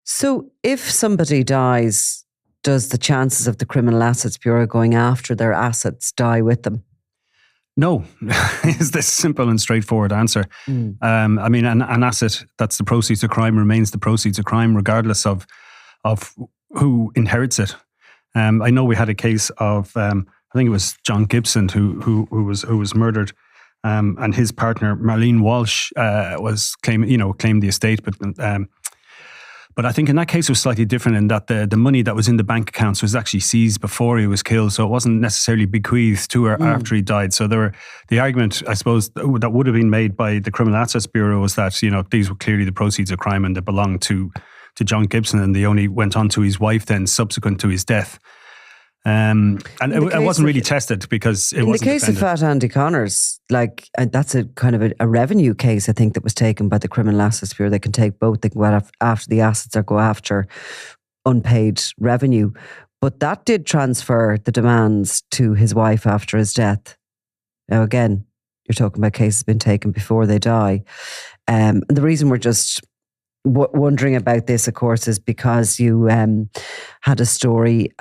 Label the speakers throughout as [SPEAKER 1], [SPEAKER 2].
[SPEAKER 1] So if somebody dies, does the chances of the Criminal Assets Bureau going after their assets die with them?
[SPEAKER 2] No, is the simple and straightforward answer. I mean, an asset that's the proceeds of crime remains the proceeds of crime, regardless of who inherits it. I know we had a case of, I think it was John Gibson who was murdered, and his partner Marlene Walsh claimed the estate, but I think in that case it was slightly different in that the money that was in the bank accounts was actually seized before he was killed, so it wasn't necessarily bequeathed to her after he died. So the argument, I suppose, that would have been made by the Criminal Assets Bureau was that these were clearly the proceeds of crime and they belonged to John Gibson, and they only went on to his wife then subsequent to his death. And it wasn't really tested because it wasn't. In the case
[SPEAKER 1] of Fat Andy Connors, that's a kind of a revenue case, I think, that was taken by the Criminal Assets Bureau. They can take both. They can go after the assets or go after unpaid revenue. But that did transfer the demands to his wife after his death. Now, again, you're talking about cases been taken before they die. And the reason we're just wondering about this, of course, is because you had a story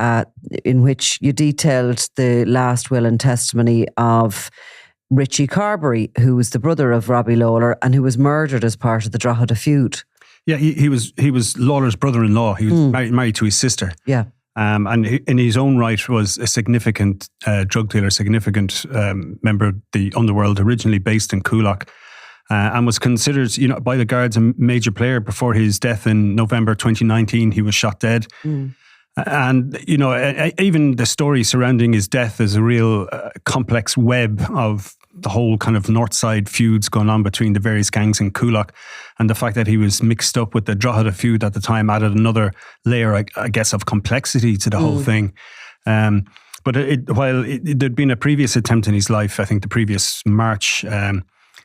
[SPEAKER 1] in which you detailed the last will and testimony of Richie Carberry, who was the brother of Robbie Lawler and who was murdered as part of the Drogheda feud.
[SPEAKER 2] Yeah, he was Lawler's brother-in-law. He was married to his sister.
[SPEAKER 1] Yeah.
[SPEAKER 2] And in his own right was a significant drug dealer, significant member of the underworld, originally based in Coolock. And was considered, by the guards a major player before his death in November 2019. He was shot dead. And, even the story surrounding his death is a real complex web of the whole kind of north side feuds going on between the various gangs in Coolock. And the fact that he was mixed up with the Drogheda feud at the time added another layer, I guess, of complexity to the whole thing. But while there'd been a previous attempt in his life, I think the previous March,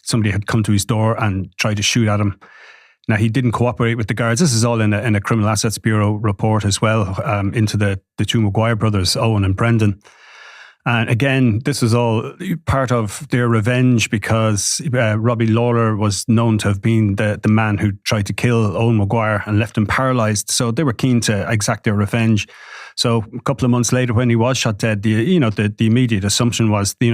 [SPEAKER 2] somebody had come to his door and tried to shoot at him. Now, he didn't cooperate with the guards. This is all in a Criminal Assets Bureau report as well, into the two Maguire brothers, Owen and Brendan. And again, this was all part of their revenge because Robbie Lawler was known to have been the man who tried to kill Owen Maguire and left him paralysed. So they were keen to exact their revenge. So a couple of months later, when he was shot dead, the immediate assumption was, the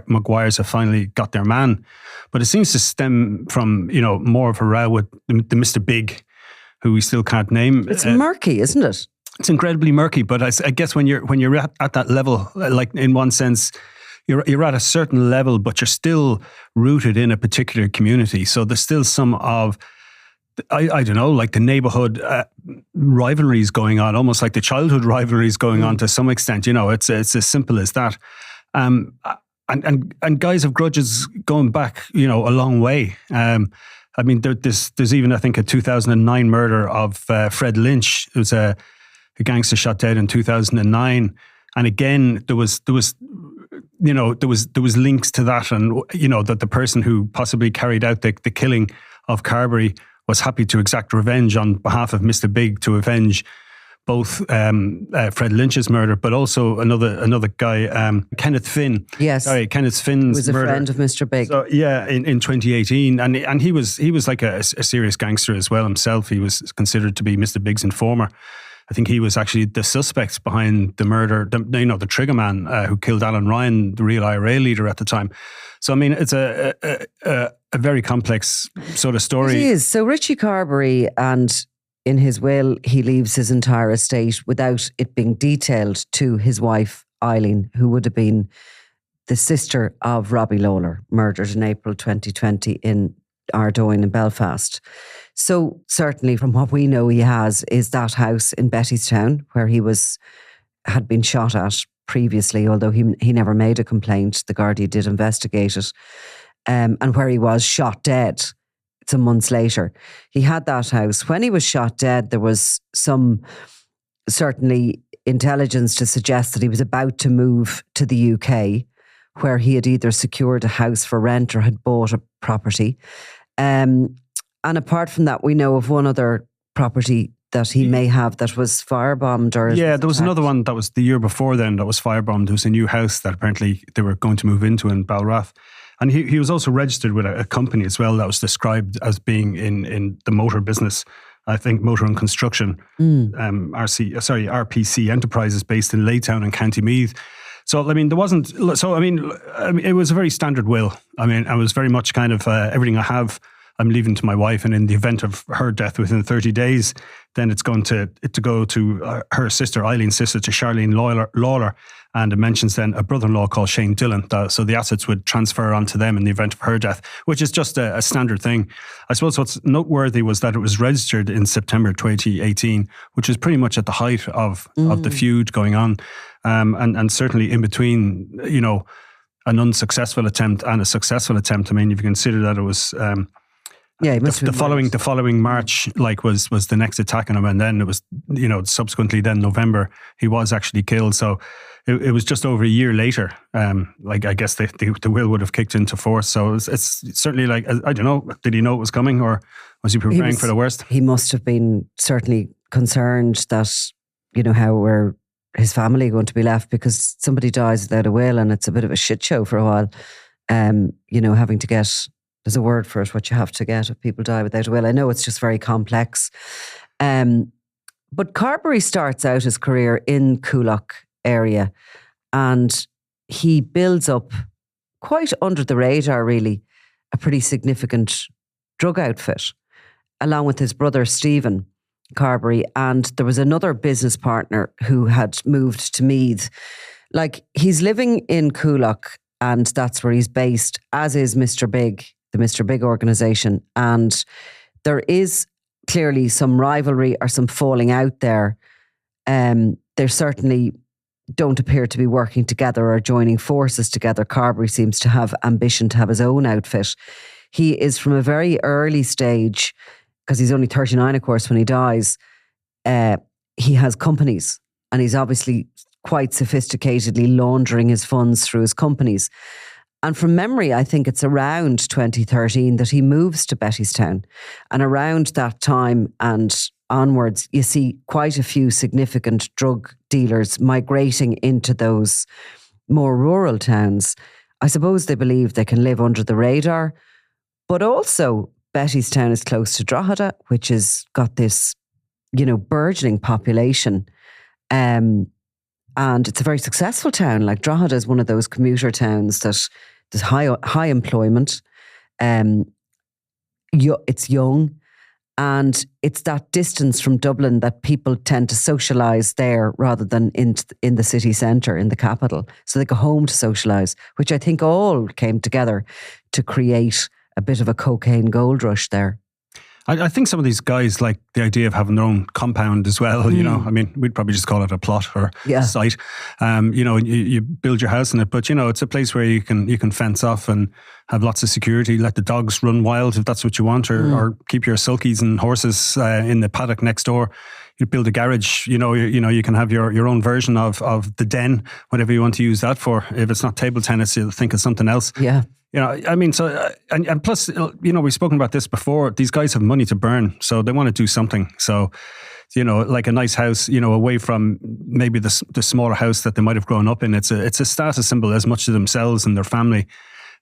[SPEAKER 2] Maguires have finally got their man. But it seems to stem from, more of a row with the Mr. Big, who we still can't name.
[SPEAKER 1] It's murky, isn't it?
[SPEAKER 2] It's incredibly murky. But I guess when you're at that level, like in one sense, you're at a certain level, but you're still rooted in a particular community. So there's still some of, I don't know, like the neighbourhood rivalries going on, almost like the childhood rivalries going on to some extent. It's as simple as that. And guys have grudges going back, a long way. I mean, there's even, I think, a 2009 murder of Fred Lynch. It was a gangster shot dead in 2009, and again there was links to that, and that the person who possibly carried out the killing of Carberry was happy to exact revenge on behalf of Mr. Big to avenge both Fred Lynch's murder, but also another guy, Kenneth Finn.
[SPEAKER 1] Yes,
[SPEAKER 2] sorry, Kenneth Finn's
[SPEAKER 1] was a
[SPEAKER 2] murder.
[SPEAKER 1] Friend of Mr. Big.
[SPEAKER 2] So, yeah, in 2018, and he was like a serious gangster as well himself. He was considered to be Mr. Big's informer. I think he was actually the suspect behind the murder, the trigger man who killed Alan Ryan, the real IRA leader at the time. So, I mean, it's a very complex sort of story.
[SPEAKER 1] It is. So Richie Carberry, and in his will, he leaves his entire estate without it being detailed to his wife, Eileen, who would have been the sister of Robbie Lawler, murdered in April 2020 in Ardoyne in Belfast. So certainly from what we know he has is that house in Bettystown where he had been shot at previously, although he never made a complaint. The Gardaí did investigate it. And where he was shot dead some months later. He had that house. When he was shot dead, there was some certainly intelligence to suggest that he was about to move to the UK, where he had either secured a house for rent or had bought a property. And apart from that, we know of one other property that he may have that was firebombed or...
[SPEAKER 2] Yeah, there was another one that was the year before then that was firebombed. There was a new house that apparently they were going to move into in Balrath. And he was also registered with a company as well that was described as being in the motor business I think Motor and Construction, RPC Enterprises based in Laytown and County Meath. So, I mean, there wasn't, so, I mean, it was a very standard will. I mean, I was very much kind of everything I have, I'm leaving to my wife, and in the event of her death within 30 days, then it's going to go to her sister, Eileen's sister, to Charlene Lawler, and it mentions then a brother-in-law called Shane Dillon. So the assets would transfer onto them in the event of her death, which is just a standard thing. I suppose what's noteworthy was that it was registered in September 2018, which was pretty much at the height of the feud going on, and certainly in between, you know, an unsuccessful attempt and a successful attempt. I mean, if you consider that it was. The following March, like was the next attack on him, and then it was, you know, subsequently then November he was actually killed. So it was just over a year later. Like I guess the will would have kicked into force. So it's certainly like, I don't know, did he know it was coming, or was he preparing for the worst?
[SPEAKER 1] He must have been certainly concerned that, you know, how were his family going to be left, because somebody dies without a will, and it's a bit of a shit show for a while. You know, having to get. There's a word for it, what you have to get if people die without a will. I know it's just very complex. But Carberry starts out his career in Coolock area, and he builds up, quite under the radar really, a pretty significant drug outfit, along with his brother Stephen Carberry. And there was another business partner who had moved to Meath. Like, he's living in Coolock, and that's where he's based, as is Mr. Big, the Mr. Big organisation. And there is clearly some rivalry or some falling out there. They certainly don't appear to be working together or joining forces together. Carberry seems to have ambition to have his own outfit. He is from a very early stage, because he's only 39, of course, when he dies. He has companies, and he's obviously quite sophisticatedly laundering his funds through his companies. And from memory, I think it's around 2013 that he moves to Bettystown. And around that time and onwards, you see quite a few significant drug dealers migrating into those more rural towns. I suppose they believe they can live under the radar. But also, Bettystown is close to Drogheda, which has got this, you know, burgeoning population. And it's a very successful town. Like, Drogheda is one of those commuter towns that there's high employment. It's young, and it's that distance from Dublin that people tend to socialise there rather than in the city centre, in the capital. So they go home to socialise, which I think all came together to create a bit of a cocaine gold rush there.
[SPEAKER 2] I think some of these guys like the idea of having their own compound as well. You know, I mean, we'd probably just call it a plot or a site. You know, you build your house in it, but you know, it's a place where you can fence off and have lots of security. Let the dogs run wild if that's what you want, or keep your sulkies and horses in the paddock next door. You build a garage. You know, you can have your own version of the den, whatever you want to use that for. If it's not table tennis, you'll think of something else.
[SPEAKER 1] Yeah.
[SPEAKER 2] You know, I mean, so, and plus, you know, we've spoken about this before, these guys have money to burn, so they want to do something. So, you know, like a nice house, you know, away from maybe the smaller house that they might have grown up in. It's a status symbol as much to themselves and their family,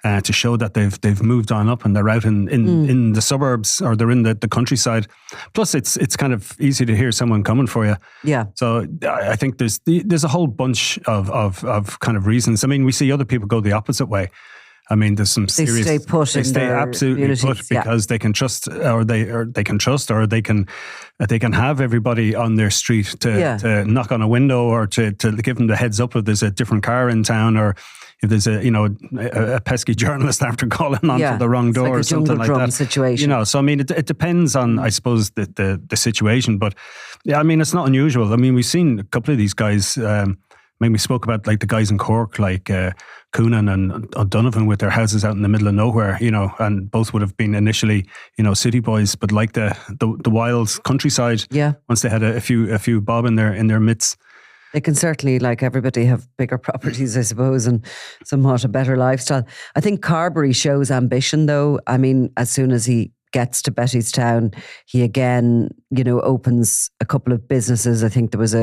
[SPEAKER 2] to show that they've moved on up and they're out in the suburbs, or they're in the countryside. Plus, it's kind of easy to hear someone coming for you. Yeah. So I think there's a whole bunch of kind of reasons. I mean, we see other people go the opposite way. I mean, there's some serious.
[SPEAKER 1] They stay put. They stay
[SPEAKER 2] absolutely put because they can trust, or they can have everybody on their street to knock on a window, or to give them the heads up if there's a different car in town, or if there's a pesky journalist after calling onto the wrong door, or something like that. Situation. You know, so I mean, it depends on, I suppose, the situation. But yeah, I mean, it's not unusual. I mean, we've seen a couple of these guys. I mean, we spoke about like the guys in Cork, like Coonan and O'Donovan, with their houses out in the middle of nowhere, you know, and both would have been initially, you know, city boys, but like the wild countryside. Yeah. Once they had a few bob in their midst.
[SPEAKER 1] They can certainly, like everybody, have bigger properties, I suppose, and somewhat a better lifestyle. I think Carberry shows ambition, though. I mean, as soon as he gets to Bettystown, he again, you know, opens a couple of businesses. I think there was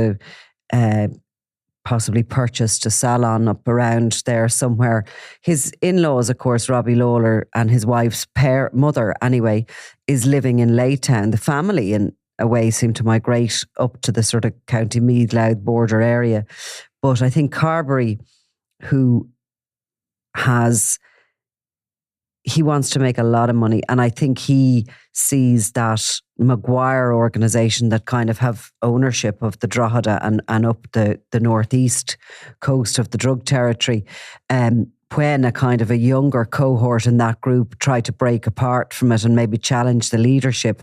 [SPEAKER 1] possibly purchased a salon up around there somewhere. His in-laws, of course, Robbie Lawler, and his wife's mother, anyway, is living in Laytown. The family away, seem to migrate up to the sort of County Meath, Louth border area. But I think Carberry, who he wants to make a lot of money, and I think he sees that Maguire organisation that kind of have ownership of the Drogheda and up the northeast coast of the drug territory. When a kind of a younger cohort in that group try to break apart from it and maybe challenge the leadership,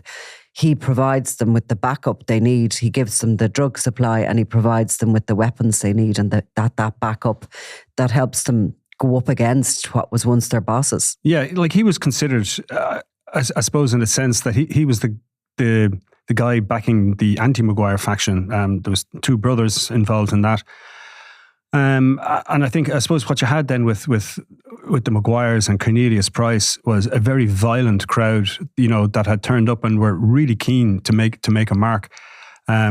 [SPEAKER 1] he provides them with the backup they need. He gives them the drug supply and he provides them with the weapons they need, and that backup that helps them go up against what was once their bosses.
[SPEAKER 2] Yeah, like he was considered, I suppose, in a sense that he was the guy backing the anti-Maguire faction. There was two brothers involved in that. And I suppose what you had then with the Maguires and Cornelius Price was a very violent crowd, that had turned up and were really keen to make a mark. I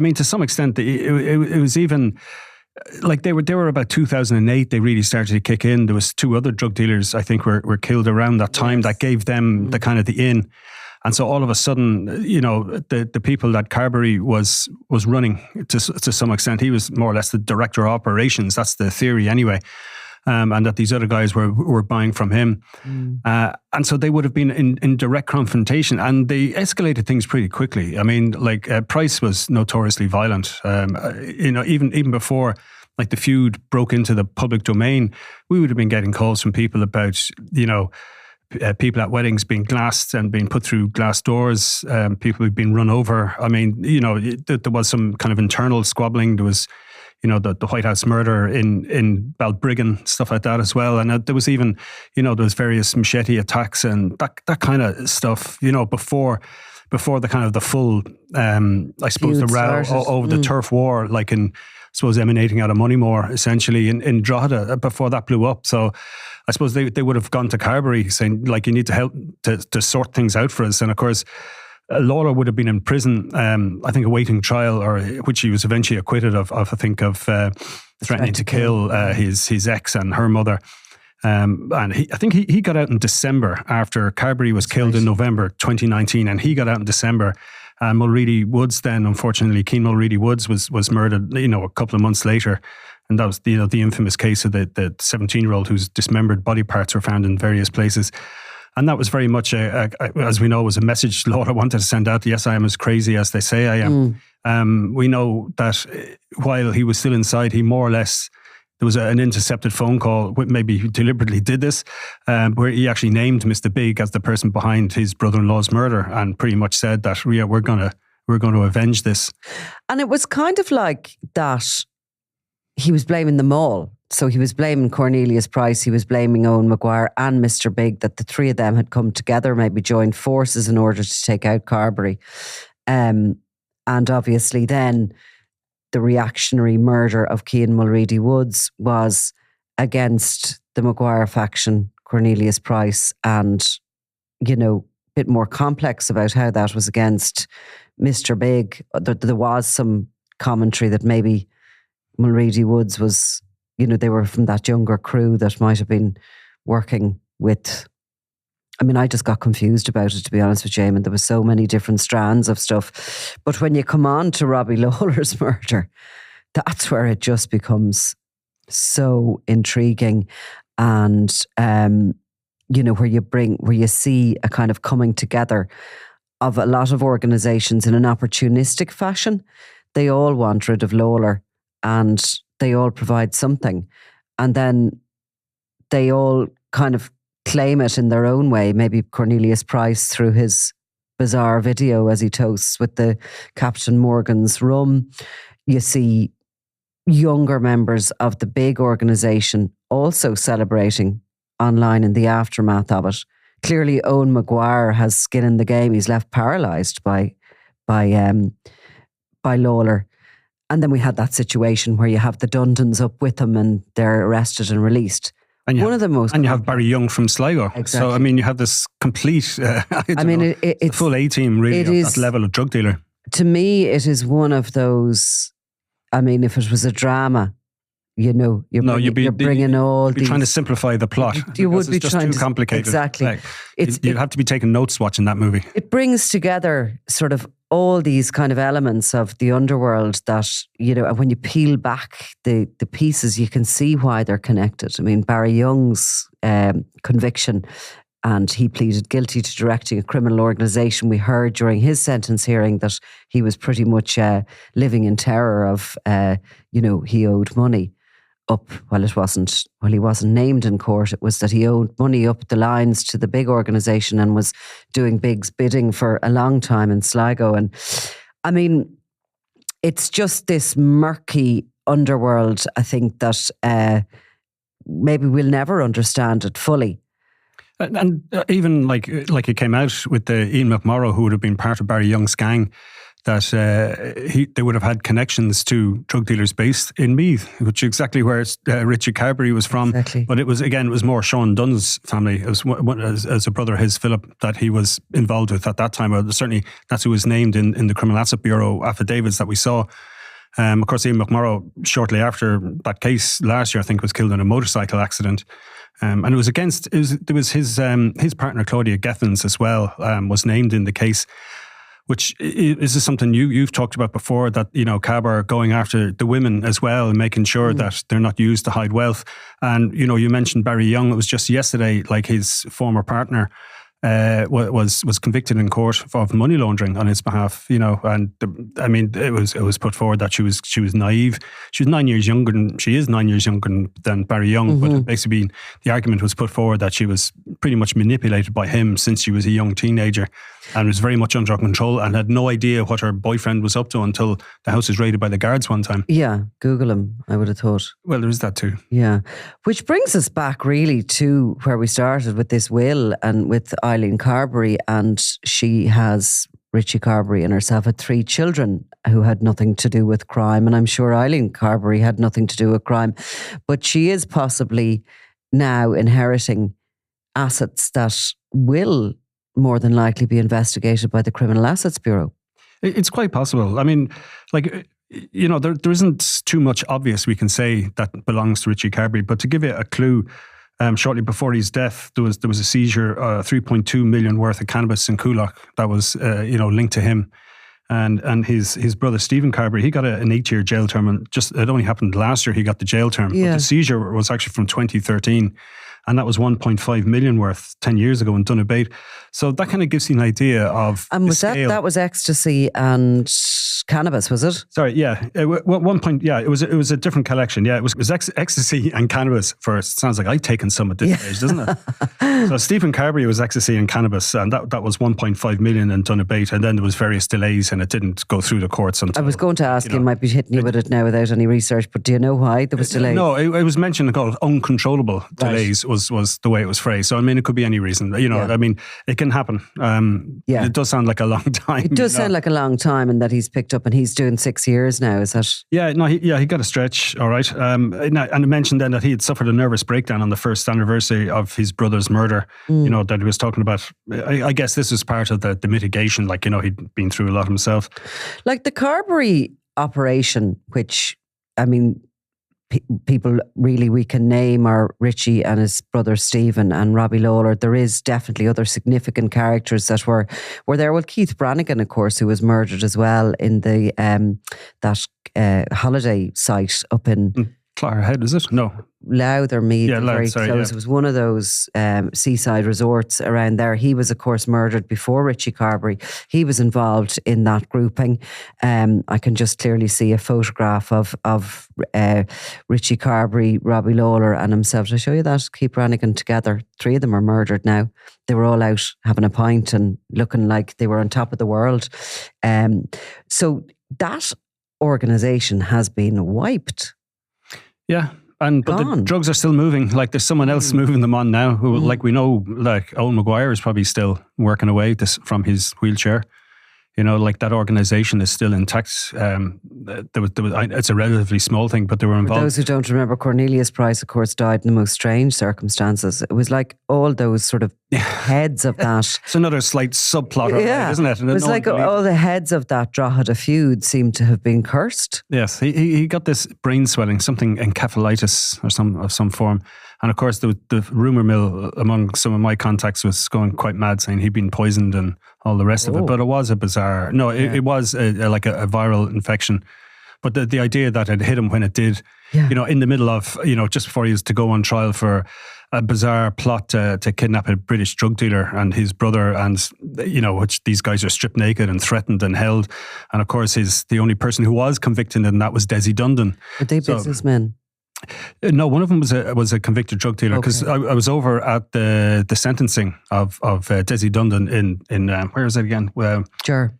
[SPEAKER 2] mean, to some extent, it was even like they were about 2008. They really started to kick in. There was two other drug dealers I think were killed around that time. Yes. That gave them the kind of the in. And so all of a sudden, the people that Carberry was running to some extent, he was more or less the director of operations. That's the theory anyway. And that these other guys were buying from him. And so they would have been in direct confrontation, and they escalated things pretty quickly. I mean, like Price was notoriously violent. Even before like the feud broke into the public domain, we would have been getting calls from people about, people at weddings being glassed and being put through glass doors, people who'd been run over. I mean, there was some kind of internal squabbling. There was, the White House murder in Balbriggan, stuff like that as well. And there was even, there was various machete attacks and that kind of stuff, before the kind of the full, I suppose, the row over the turf war, like emanating out of Moneymore, essentially, in Drogheda, before that blew up. So I suppose they would have gone to Carberry saying, like, you need to help to sort things out for us. And of course, Lawler would have been in prison, I think, awaiting trial, or which he was eventually acquitted of threatening to kill his ex and her mother. And I think he got out in December after Carberry was killed in November 2019, and he got out in December. Mulready Woods then, unfortunately, Keane Mulready Woods was murdered, a couple of months later. And that was, the infamous case of the 17-year-old whose dismembered body parts were found in various places. And that was very much, as we know, was a message Lawler wanted to send out. Yes, I am as crazy as they say I am. We know that while he was still inside, he more or less, there was an intercepted phone call, maybe he deliberately did this, where he actually named Mr. Big as the person behind his brother-in-law's murder, and pretty much said that, yeah, we're going to avenge this.
[SPEAKER 1] And it was kind of like that he was blaming them all. So he was blaming Cornelius Price, he was blaming Owen Maguire and Mr. Big, that the three of them had come together, maybe joined forces in order to take out Carberry. And obviously then the reactionary murder of Keane Mulready Woods was against the Maguire faction, Cornelius Price, and, a bit more complex about how that was against Mr. Big. There was some commentary that maybe Mulready Woods was, they were from that younger crew that might have been working with. I mean, I just got confused about it, to be honest with you, Eamon. There was so many different strands of stuff. But when you come on to Robbie Lawler's murder, that's where it just becomes so intriguing. And, where you see a kind of coming together of a lot of organisations in an opportunistic fashion. They all want rid of Lawler and they all provide something. And then they all kind of claim it in their own way. Maybe Cornelius Price through his bizarre video as he toasts with the Captain Morgan's rum. You see younger members of the big organisation also celebrating online in the aftermath of it. Clearly Owen Maguire has skin in the game. He's left paralysed by Lawler. And then we had that situation where you have the Dunans up with him and they're arrested and released.
[SPEAKER 2] And you have Barry Young from Sligo.
[SPEAKER 1] Exactly.
[SPEAKER 2] So, I mean, you have this complete, it's full A-team really of that level of drug dealer.
[SPEAKER 1] To me, it is one of those, I mean, if it was a drama, you're bringing all these...
[SPEAKER 2] trying to simplify the plot.
[SPEAKER 1] You would be
[SPEAKER 2] just
[SPEAKER 1] trying
[SPEAKER 2] too complicated.
[SPEAKER 1] Exactly.
[SPEAKER 2] Like, you'd have to be taking notes watching that movie.
[SPEAKER 1] It brings together sort of all these kind of elements of the underworld that, when you peel back the pieces, you can see why they're connected. I mean, Barry Young's conviction, and he pleaded guilty to directing a criminal organisation. We heard during his sentence hearing that he was pretty much living in terror of, he owed money up. He wasn't named in court. It was that he owed money up the lines to the big organisation and was doing big bidding for a long time in Sligo. And I mean, it's just this murky underworld, I think, that maybe we'll never understand it fully.
[SPEAKER 2] And even like it came out with the Ian McMarro, who would have been part of Barry Young's gang, that they would have had connections to drug dealers based in Meath, which is exactly where Richie Carberry was from.
[SPEAKER 1] Exactly.
[SPEAKER 2] But it was more Sean Dunn's family, as a brother of his, Philip, that he was involved with at that time. Or certainly that's who was named in the Criminal Asset Bureau affidavits that we saw. Of course, Ian McMarro, shortly after that case last year, I think, was killed in a motorcycle accident. And there was his partner, Claudia Gethens, as well, was named in the case, which is something you've talked about before, that, Carber going after the women as well and making sure that they're not used to hide wealth. And, you mentioned Barry Young. It was just yesterday, like his former partner was convicted in court of money laundering on his behalf, and it was put forward that she was naive. She was 9 years younger than Barry Young, but basically the argument was put forward that she was pretty much manipulated by him since she was a young teenager, and was very much under control and had no idea what her boyfriend was up to until the house was raided by the guards one time.
[SPEAKER 1] Yeah, Google him, I would have thought.
[SPEAKER 2] Well, there is that too.
[SPEAKER 1] Yeah, which brings us back really to where we started with this will and with Eileen Carberry, and she has, Richie Carberry and herself, had 3 children who had nothing to do with crime, and I'm sure Eileen Carberry had nothing to do with crime, but she is possibly now inheriting assets that will more than likely be investigated by the Criminal Assets Bureau.
[SPEAKER 2] It's quite possible. I mean, there isn't too much obvious we can say that belongs to Richie Carberry, but to give you a clue, shortly before his death, there was a seizure, 3.2 million worth of cannabis in Coolock that was linked to him, and his brother Stephen Carberry. He got an 8-year jail term, and it only happened last year he got the jail term.
[SPEAKER 1] Yeah.
[SPEAKER 2] But the seizure was actually from 2013, and that was 1.5 million worth 10 years ago in Dunabate. So that kind of gives you an idea of the scale.
[SPEAKER 1] That was ecstasy and cannabis, was it?
[SPEAKER 2] Sorry, yeah. At one point, yeah, it was a different collection. Yeah, it was ecstasy and cannabis first. Sounds like I've taken some at this stage, doesn't it? So Stephen Carberry was ecstasy and cannabis, and that was 1.5 million in Dunabate, and then there was various delays, and it didn't go through the courts until...
[SPEAKER 1] I was going to ask you, might be hitting you with it now without any research, but do you know why there was delays?
[SPEAKER 2] No, it was mentioned called uncontrollable delays was the way it was phrased. So, I mean, it could be any reason. I mean, it can happen. It does sound like a long time.
[SPEAKER 1] It does sound like a long time, and that he's picked up, and he's doing 6 years now, is that? Yeah, no,
[SPEAKER 2] he got a stretch, all right. And I mentioned then that he had suffered a nervous breakdown on the first anniversary of his brother's murder, that he was talking about. I guess this was part of the mitigation, he'd been through a lot himself.
[SPEAKER 1] Like the Carberry operation, which, I mean, people really we can name are Richie and his brother Stephen and Robbie Lawler. There is definitely other significant characters that were there. Well, Keith Brannigan, of course, who was murdered as well in the that holiday site up in
[SPEAKER 2] Clarehead, is it? No.
[SPEAKER 1] Lowther Meath, very close.
[SPEAKER 2] Yeah.
[SPEAKER 1] It was one of those seaside resorts around there. He was, of course, murdered before Richie Carberry. He was involved in that grouping. I can just clearly see a photograph of Richie Carberry, Robbie Lawler and himself. Did I show you that? Keith Brannigan together. 3 of them are murdered now. They were all out having a pint and looking like they were on top of the world. So that organisation has been wiped.
[SPEAKER 2] Yeah. But the drugs are still moving. Like there's someone else moving them on now who, like we know, like Owen Maguire is probably still working away from his wheelchair. like that organisation is still intact. It's a relatively small thing, but they were involved.
[SPEAKER 1] For those who don't remember, Cornelius Price, of course, died in the most strange circumstances. It was like all those sort of heads of that.
[SPEAKER 2] It's another slight subplot, isn't it? And
[SPEAKER 1] it was like all the heads of that Drogheda feud seemed to have been cursed.
[SPEAKER 2] Yes, he got this brain swelling, something encephalitis of some form. And of course, the rumour mill among some of my contacts was going quite mad, saying he'd been poisoned and all the rest of it. But it was a bizarre... No, it was like a viral infection. But the idea that it hit him when it did, in the middle of, just before he was to go on trial for a bizarre plot to kidnap a British drug dealer and his brother, and, which these guys are stripped naked and threatened and held. And of course, the only person who was convicted, and that was Desi Dundon.
[SPEAKER 1] Were they businessmen?
[SPEAKER 2] No, one of them was a convicted drug dealer, because I was over at the sentencing of Desi Dundon in where is it again?
[SPEAKER 1] Sure.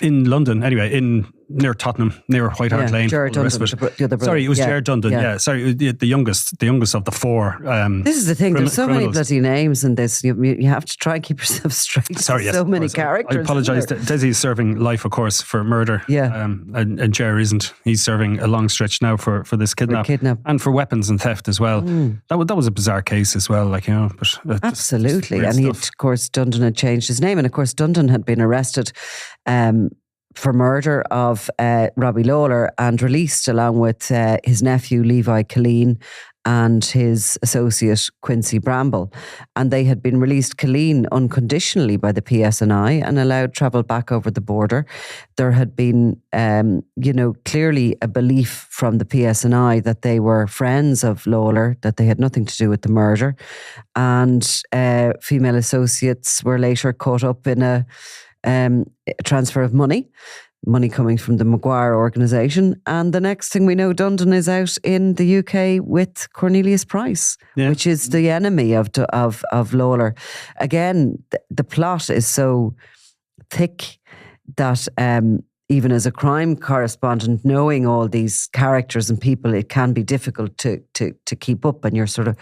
[SPEAKER 2] In London, anyway, near Tottenham, near White Hart Lane.
[SPEAKER 1] Ger Dundon,
[SPEAKER 2] Sorry, it was Ger Dundon. Yeah, sorry, the youngest of the four.
[SPEAKER 1] This is the thing. There's so many bloody names in this. You have to try and keep yourself straight.
[SPEAKER 2] Sorry, yes,
[SPEAKER 1] so many characters.
[SPEAKER 2] I apologise. Desi is serving life, of course, for murder.
[SPEAKER 1] Yeah,
[SPEAKER 2] and Ger isn't. He's serving a long stretch now for this kidnap and for weapons and theft as well. That was a bizarre case as well. But
[SPEAKER 1] absolutely. And he, of course, Dundon had changed his name, and of course, Dundon had been arrested for murder of Robbie Lawler and released along with his nephew Levi Killeen and his associate Quincy Bramble. And they had been released, Killeen unconditionally, by the PSNI and allowed travel back over the border. There had been, clearly a belief from the PSNI that they were friends of Lawler, that they had nothing to do with the murder. And female associates were later caught up in a transfer of money coming from the Maguire organisation. And the next thing we know, Dundon is out in the UK with Cornelius Price, which is the enemy of Lawler. Again, the plot is so thick that even as a crime correspondent, knowing all these characters and people, it can be difficult to keep up, and you're sort of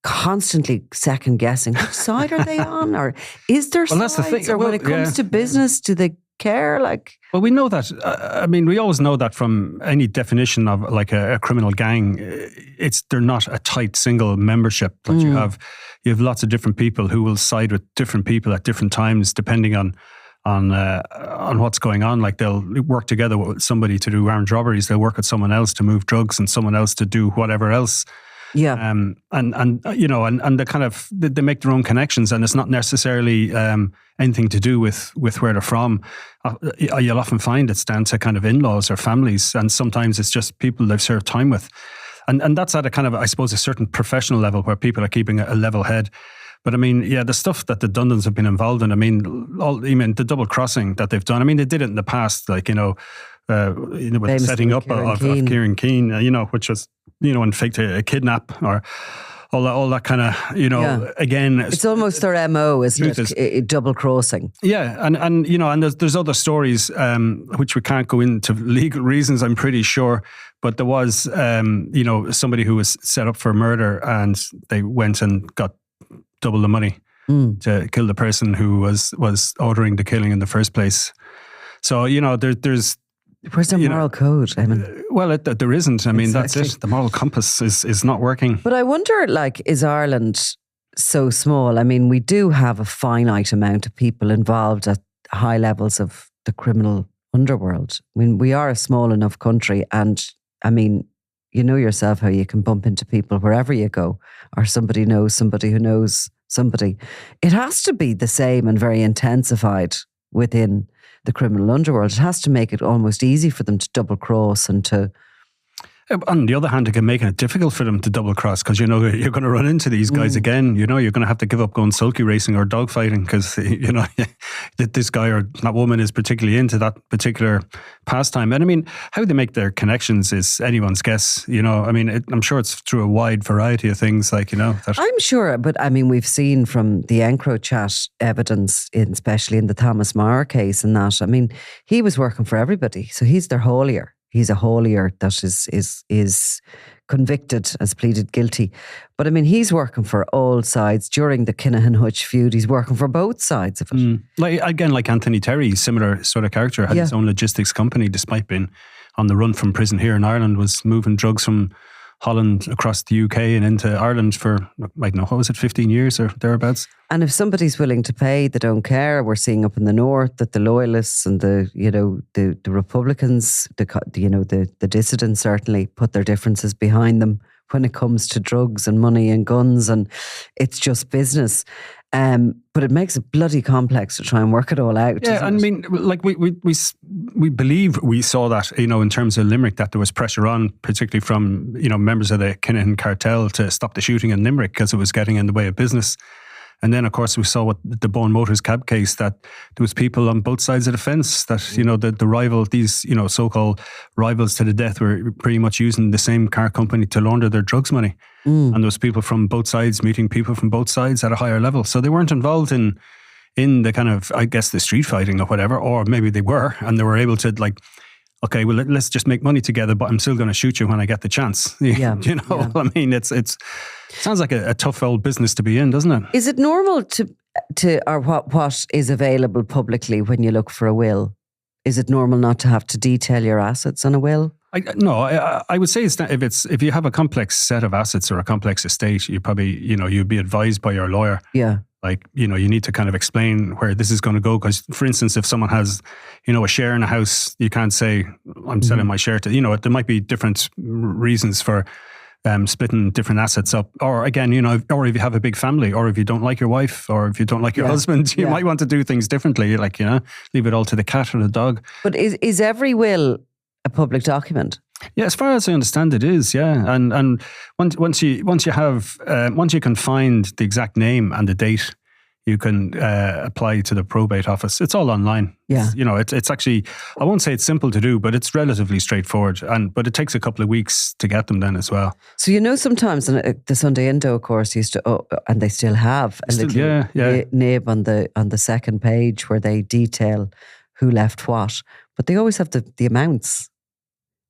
[SPEAKER 1] constantly second guessing which side are they on, or is there sides? That's the thing. Or when it comes to business, do they care?
[SPEAKER 2] Well, we know that. We always know that from any definition of like a criminal gang, they're not a tight single membership. That you have lots of different people who will side with different people at different times, depending on what's going on. Like, they'll work together with somebody to do armed robberies. They'll work with someone else to move drugs and someone else to do whatever else.
[SPEAKER 1] Yeah.
[SPEAKER 2] And they kind of, they make their own connections, and it's not necessarily anything to do with where they're from. You'll often find it's down to kind of in-laws or families, and sometimes it's just people they've served time with. And that's at a kind of, I suppose, a certain professional level where people are keeping a level head. But the stuff that the Dundans have been involved in, the double crossing that they've done. They did it in the past, with the setting up of Kieran Keane, which was, and faked a kidnap, or all that kind of, again.
[SPEAKER 1] It's almost their MO, isn't it? Double crossing.
[SPEAKER 2] Yeah, and there's other stories, which we can't go into legal reasons, I'm pretty sure. But there was, somebody who was set up for murder, and they went and got double the money to kill the person who was ordering the killing in the first place. So, there's...
[SPEAKER 1] Where's the moral code?
[SPEAKER 2] Well, there isn't. Exactly. That's it. The moral compass is not working.
[SPEAKER 1] But I wonder, is Ireland so small? We do have a finite amount of people involved at high levels of the criminal underworld. We are a small enough country, and you know yourself how you can bump into people wherever you go, or somebody knows somebody who knows somebody. It has to be the same and very intensified within the criminal underworld. It has to make it almost easy for them to double cross and to...
[SPEAKER 2] On the other hand, it can make it difficult for them to double cross, because you're going to run into these guys again. You're going to have to give up going sulky racing or dog fighting, because this guy or that woman is particularly into that particular pastime. And how they make their connections is anyone's guess. I'm sure it's through a wide variety of things.
[SPEAKER 1] I'm sure, but we've seen from the EncroChat evidence, especially in the Thomas Maher case, and that he was working for everybody, so he's their haulier. He's a haulier that is convicted, has pleaded guilty. But I mean, he's working for all sides during the Kinahan Hutch feud. He's working for both sides of it.
[SPEAKER 2] Like Anthony Terry, similar sort of character, had his own logistics company despite being on the run from prison here in Ireland, was moving drugs from Holland across the UK and into Ireland for, I don't know, what was it, 15 years or thereabouts?
[SPEAKER 1] And if somebody's willing to pay, they don't care. We're seeing up in the north that the loyalists and the Republicans, the dissidents certainly put their differences behind them when it comes to drugs and money and guns, and it's just business. But it makes it bloody complex to try and work it all out.
[SPEAKER 2] Yeah, I mean, like we believe we saw that, in terms of Limerick, that there was pressure on, particularly from, members of the Kinahan cartel to stop the shooting in Limerick because it was getting in the way of business. And then, of course, we saw what the Bone Motors cab case, that there was people on both sides of the fence, that, the rival, these, so-called rivals to the death, were pretty much using the same car company to launder their drugs money. And there was people from both sides meeting people from both sides at a higher level. So they weren't involved in the kind of, I guess, the street fighting or whatever, or maybe they were, and they were able to, like, okay, well, let's just make money together, but I'm still going to shoot you when I get the chance. I mean, it sounds like a tough old business to be in, doesn't it?
[SPEAKER 1] Is it normal to or what is available publicly when you look for a will? Is it normal not to have to detail your assets on a will?
[SPEAKER 2] I would say it's not, if you have a complex set of assets or a complex estate, you probably, you'd be advised by your lawyer.
[SPEAKER 1] Yeah.
[SPEAKER 2] Like, you need to kind of explain where this is going to go. Because, for instance, if someone has, a share in a house, you can't say, I'm selling my share to, there might be different reasons for splitting different assets up. Or again, or if you have a big family, or if you don't like your wife, or if you don't like your husband, you might want to do things differently. Like, leave it all to the cat or the dog.
[SPEAKER 1] But is every will a public document?
[SPEAKER 2] Yeah, as far as I understand, it is. Yeah, and once you can find the exact name and the date, you can apply to the probate office. It's all online.
[SPEAKER 1] Yeah,
[SPEAKER 2] it's actually, I won't say it's simple to do, but it's relatively straightforward. But it takes a couple of weeks to get them then as well.
[SPEAKER 1] So sometimes the Sunday Indo, of course, used to, and they still have a little nib on the second page where they detail who left what, but they always have the amounts.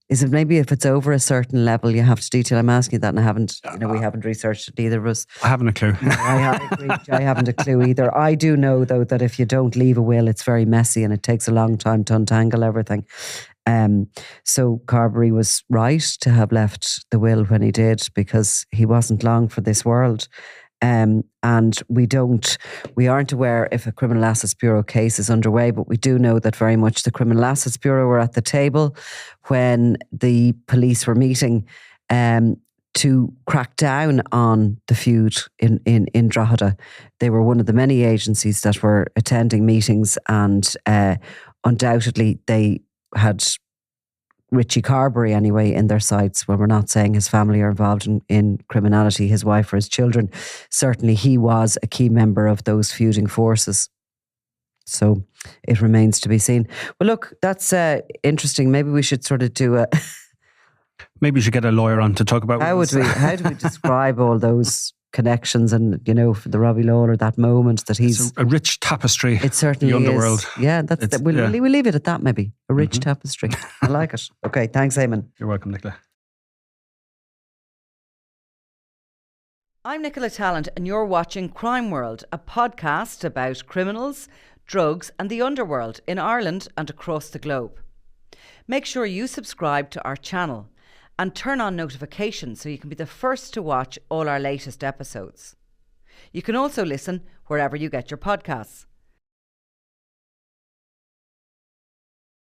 [SPEAKER 1] Is it maybe if it's over a certain level you have to detail? I'm asking you that, and I haven't, we haven't researched it, either of us.
[SPEAKER 2] I haven't a clue.
[SPEAKER 1] No, I haven't a clue either. I do know, though, that if you don't leave a will, it's very messy and it takes a long time to untangle everything. So Carberry was right to have left the will when he did, because he wasn't long for this world. And we aren't aware if a Criminal Assets Bureau case is underway, but we do know that very much the Criminal Assets Bureau were at the table when the police were meeting to crack down on the feud in Drogheda. They were one of the many agencies that were attending meetings, and undoubtedly they had Richie Carberry anyway in their sights, when we're not saying his family are involved in criminality, his wife or his children. Certainly he was a key member of those feuding forces. So it remains to be seen. Well, look, that's interesting. Maybe we should sort of do a...
[SPEAKER 2] Maybe we should get a lawyer on to talk about...
[SPEAKER 1] How do we describe all those connections and, for the Robbie Lawler, that moment that he's...
[SPEAKER 2] It's a rich tapestry.
[SPEAKER 1] It certainly
[SPEAKER 2] the underworld.
[SPEAKER 1] Is. Yeah, we'll leave it at that, maybe. A rich tapestry. I like it. Okay, thanks, Eamon.
[SPEAKER 2] You're welcome, Nicola.
[SPEAKER 3] I'm Nicola Tallant, and you're watching Crime World, a podcast about criminals, drugs and the underworld in Ireland and across the globe. Make sure you subscribe to our channel and turn on notifications so you can be the first to watch all our latest episodes. You can also listen wherever you get your podcasts.